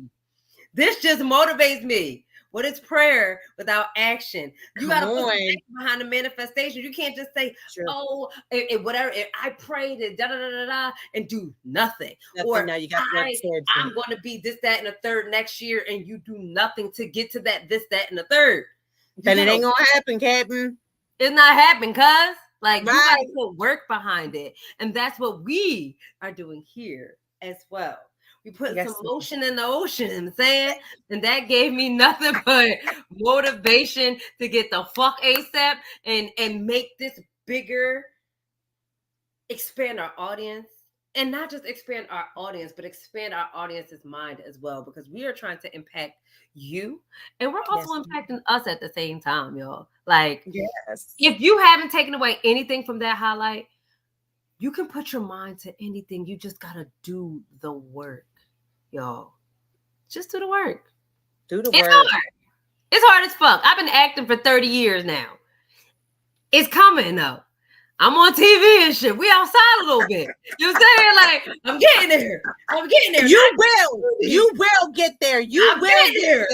This just motivates me. What is prayer without action? You got to put action behind the manifestation. You can't just say, whatever. I prayed and da-da-da-da-da and do nothing. Or now you got I'm going to be this, that, and the third next year, and you do nothing to get to that, this, that, and the third. Then it ain't going to happen, Captain. It's not happening, cuz. Like, you got to put work behind it. And that's what we are doing here as well. We put some motion in the ocean, you know what I'm saying? And that gave me nothing but motivation to get the fuck ASAP and make this bigger, expand our audience. And not just expand our audience, but expand our audience's mind as well, because we are trying to impact you. And we're also impacting us at the same time, y'all. Like, if you haven't taken away anything from that highlight, you can put your mind to anything. You just got to do the work, y'all. Just do the work. Do the work. It's hard as fuck. I've been acting for 30 years now. It's coming though. I'm on TV and shit. We outside a little bit. You know what I'm saying? Like, I'm getting there. You will get there. You will get there.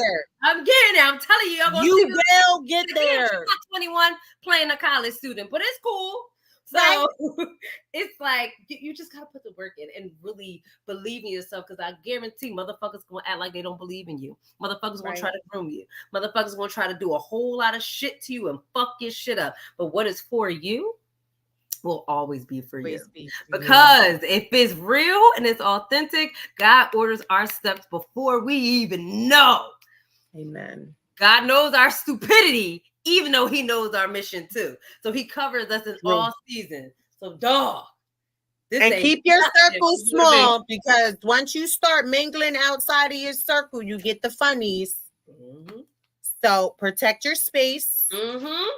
I'm getting there. I'm telling you, y'all gonna you see will get there. I'm not 21 playing a college student, but it's cool. So right. It's like you just gotta put the work in and really believe in yourself, because I guarantee motherfuckers gonna act like they don't believe in you. Motherfuckers gonna try to groom you. Motherfuckers gonna try to do a whole lot of shit to you and fuck your shit up. But what is for you will always be for you. Because if it's real and it's authentic, God orders our steps before we even know. Amen. God knows our stupidity, even though he knows our mission too. So he covers us in all seasons. So dog. And keep your circle small, because once you start mingling outside of your circle, you get the funnies. Mm-hmm. So protect your space. Mm-hmm.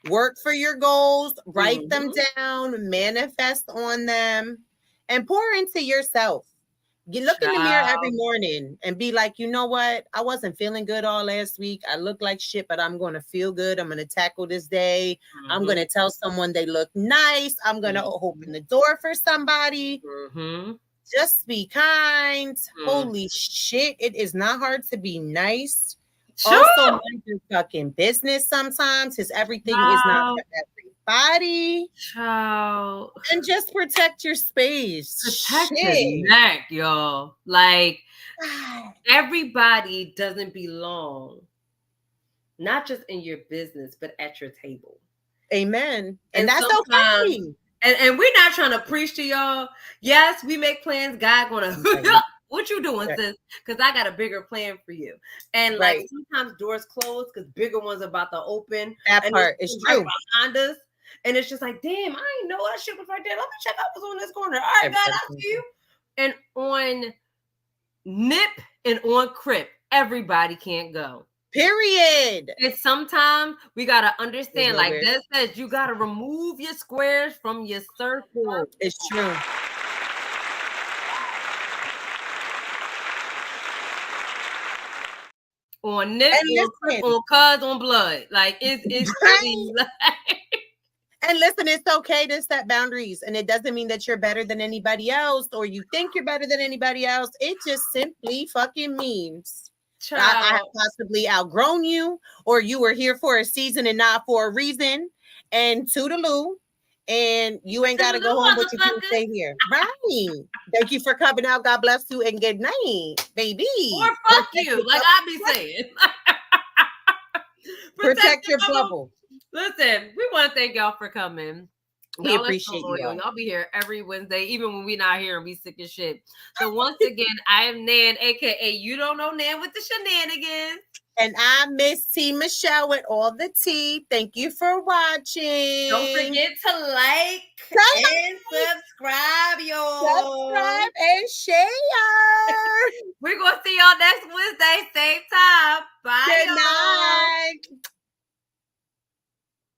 Work for your goals, write them down, manifest on them, and pour into yourself. You look in the mirror every morning and be like, you know what? I wasn't feeling good all last week. I look like shit, but I'm going to feel good. I'm going to tackle this day. Mm-hmm. I'm going to tell someone they look nice. I'm going to open the door for somebody. Mm-hmm. Just be kind. Mm-hmm. Holy shit. It is not hard to be nice. Sure. Also, mind your fucking business sometimes, because everything is not for everybody. Child. And just protect your space. Protect your neck, y'all. Like, everybody doesn't belong, not just in your business, but at your table. Amen. And that's okay. And we're not trying to preach to y'all. Yes, we make plans. God gonna what you doing, sis? Because I got a bigger plan for you. And like sometimes doors close because bigger ones are about to open. That part is true. Behind us. And it's just like, damn, I didn't know that shit was right there. Let me check out what's on this corner. All right, God, I see you. And on Nip and on Crip, everybody can't go. Period. And sometimes we gotta understand, like that says, you gotta remove your squares from your circle. It's true. On Nip, on Cuz, on Blood. Like it's really like... And listen, it's okay to set boundaries, and it doesn't mean that you're better than anybody else or you think you're better than anybody else. It just simply fucking means I have possibly outgrown you, or you were here for a season and not for a reason. And toodaloo, and you ain't got to go home, but you can stay here. Right. Thank you for coming out. God bless you and good night, baby. Or fuck you, like I be saying. Protect your bubble. Listen, we want to thank y'all for coming. We appreciate you. Y'all be here every Wednesday, even when we not here and we sick as shit. So once again, I am Nan, aka You Don't Know Nan with the SheNANigan's. And I'm Miss T Michelle with all the tea. Thank you for watching. Don't forget to like and subscribe, y'all. Subscribe and share. We're going to see y'all next Wednesday, same time. Bye. Good night.